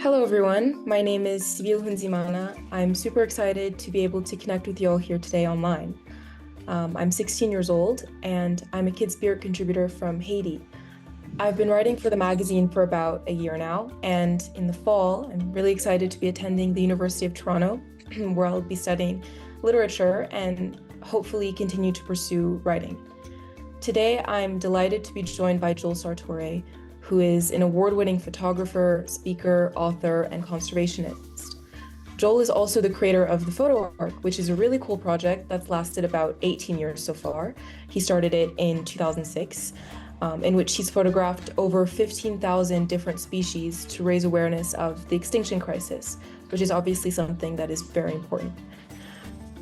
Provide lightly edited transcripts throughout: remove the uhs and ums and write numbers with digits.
Hello everyone, my name is Sybille. I'm super excited to be able to connect with you all here today online. I'm 16 years old and I'm a KidSpirit contributor from Haiti. I've been writing for the magazine for about a year now, and in the fall, I'm really excited to be attending the University of Toronto, where I'll be studying literature and hopefully continue to pursue writing. Today, I'm delighted to be joined by Joel Sartore, who is an award-winning photographer, speaker, author, and conservationist. Joel is also the creator of the Photo Arc, which is a really cool project that's lasted about 18 years so far. He started it in 2006, in which he's photographed over 15,000 different species to raise awareness of the extinction crisis, which is obviously something that is very important.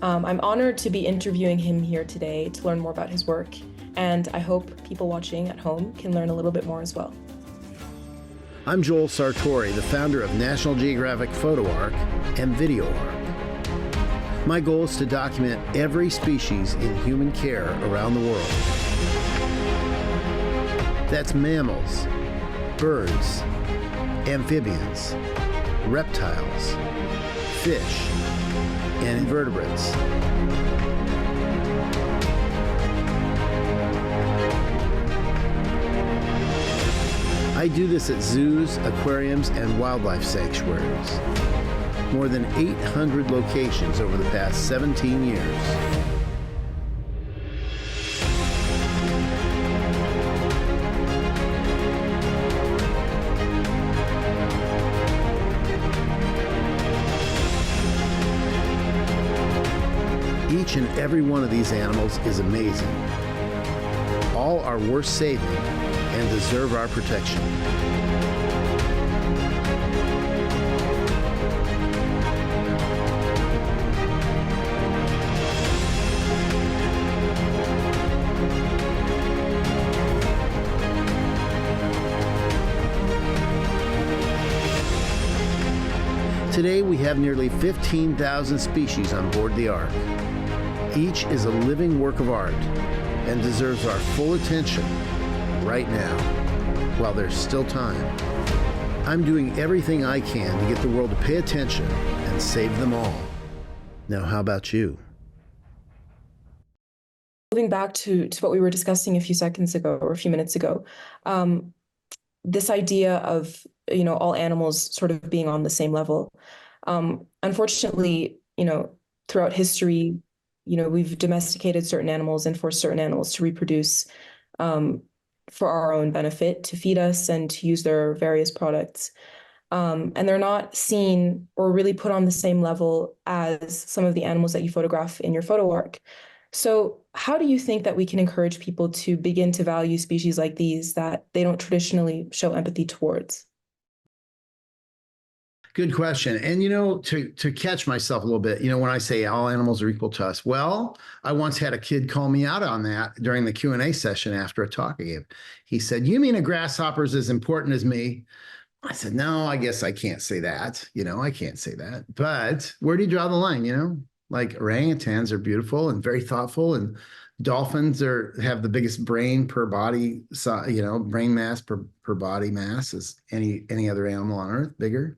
I'm honored to be interviewing him here today to learn more about his work, and I hope people watching at home can learn a little bit more as well. I'm Joel Sartore, the founder of National Geographic Photo Arc and Video Arc. My goal is to document every species in human care around the world. That's mammals, birds, amphibians, reptiles, fish, and invertebrates. I do this at zoos, aquariums, and wildlife sanctuaries. More than 800 locations over the past 17 years. Each and every one of these animals is amazing. All are worth saving and deserve our protection. Today we have nearly 15,000 species on board the Ark. Each is a living work of art and deserves our full attention right now, while there's still time. I'm doing everything I can to get the world to pay attention and save them all. Now, how about you? Moving back to what we were discussing a few seconds ago or a few minutes ago, this idea of, all animals sort of being on the same level. Unfortunately, throughout history, we've domesticated certain animals and forced certain animals to reproduce for our own benefit, to feed us and to use their various products. And they're not seen or really put on the same level as some of the animals that you photograph in your photo arc. So how do you think that we can encourage people to begin to value species like these that they don't traditionally show empathy towards? Good question. And, to catch myself a little bit, when I say all animals are equal to us, well, I once had a kid call me out on that during the Q&A session after a talk I gave. He said, "You mean a grasshopper's as important as me?" I said, "No, I guess I can't say that. I can't say that. But where do you draw the line, Like orangutans are beautiful and very thoughtful, and dolphins have the biggest brain per body, brain mass per body mass as any other animal on Earth, bigger.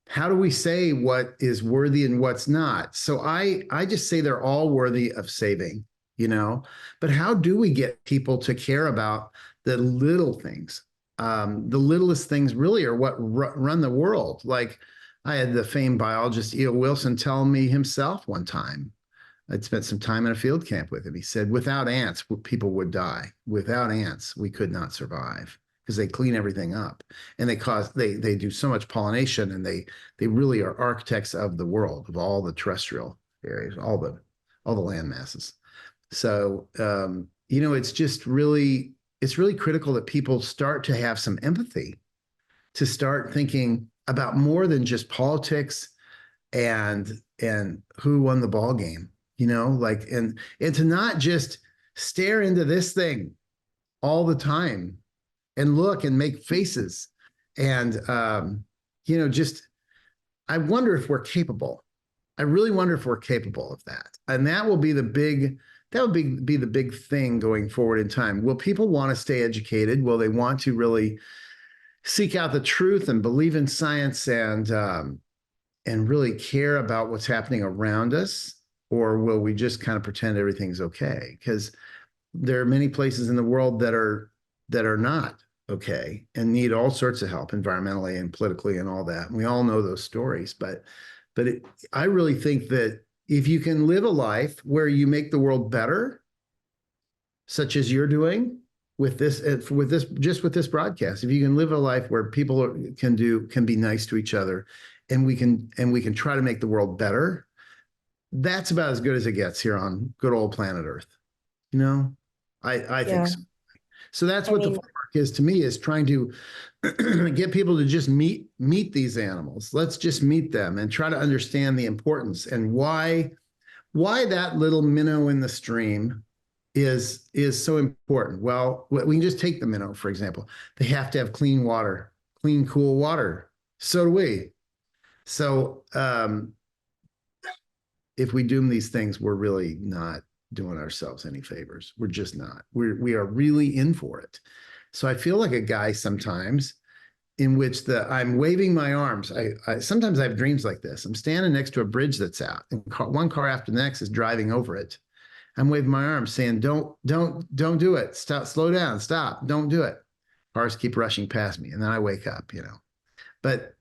How do we say what is worthy and what's not? So I just say they're all worthy of saving, But how do we get people to care about the little things? The littlest things really are what run the world. Like I had the famed biologist E.O. Wilson tell me himself one time. I'd spent some time in a field camp with him. He said, without ants, people would die. Without ants, we could not survive, because they clean everything up and they do so much pollination, and they really are architects of the world, of all the terrestrial areas, all the land masses. So, it's really critical that people start to have some empathy, to start thinking about more than just politics and who won the ball game, and to not just stare into this thing all the time and look and make faces. And, I wonder if we're capable. I really wonder if we're capable of that. And that will be the big that would be the big thing going forward in time. Will people want to stay educated? Will they want to really seek out the truth and believe in science and really care about what's happening around us? Or will we just kind of pretend everything's okay? Because there are many places in the world that are not okay and need all sorts of help environmentally and politically and all that. And we all know those stories, but I really think that if you can live a life where you make the world better, such as you're doing with this, just with this broadcast, if you can live a life where people can be nice to each other, and we can try to make the world better, that's about as good as it gets here on good old planet Earth. You know, I think Yeah. so. So that's I what the mean, framework is to me, is trying to get people to just meet these animals. Let's just meet them and try to understand the importance and why that little minnow in the stream is so important. Well, we can just take the minnow, for example. They have to have clean water, clean, cool water. So do we. So if we doom these things, we're really not doing ourselves any favors. We're just not. We are really in for it. So I feel like a guy sometimes in which I'm waving my arms. Sometimes I have dreams like this. I'm standing next to a bridge that's out, and one car after the next is driving over it. I'm waving my arms saying, don't do it. Stop, slow down, stop, don't do it. Cars keep rushing past me. And then I wake up, but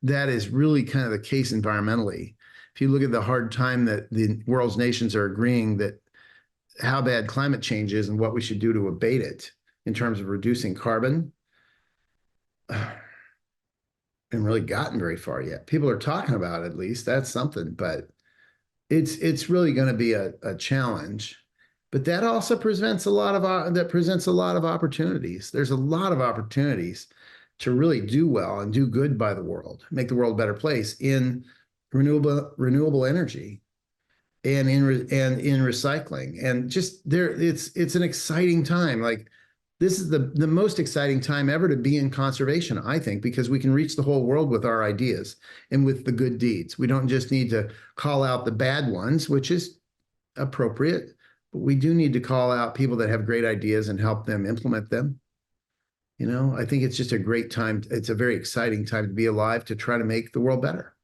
that is really kind of the case environmentally. If you look at the hard time that the world's nations are agreeing that how bad climate change is and what we should do to abate it in terms of reducing carbon, haven't really gotten very far yet. People are talking about it, at least that's something, but it's really going to be a challenge. But that also presents a lot of opportunities. There's a lot of opportunities to really do well and do good by the world, make the world a better place in renewable energy and in recycling. And just there, it's an exciting time. Like, this is the most exciting time ever to be in conservation, I think, because we can reach the whole world with our ideas and with the good deeds. We don't just need to call out the bad ones, which is appropriate, but we do need to call out people that have great ideas and help them implement them. I think it's just a great time. It's a very exciting time to be alive, to try to make the world better.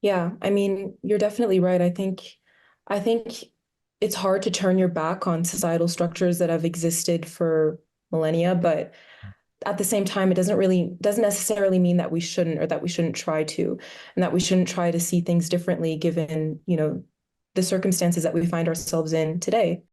yeah, I mean, you're definitely right. I think it's hard to turn your back on societal structures that have existed for millennia, but at the same time, it doesn't necessarily mean that we shouldn't, or that we shouldn't try to, and that we shouldn't try to see things differently given, the circumstances that we find ourselves in today.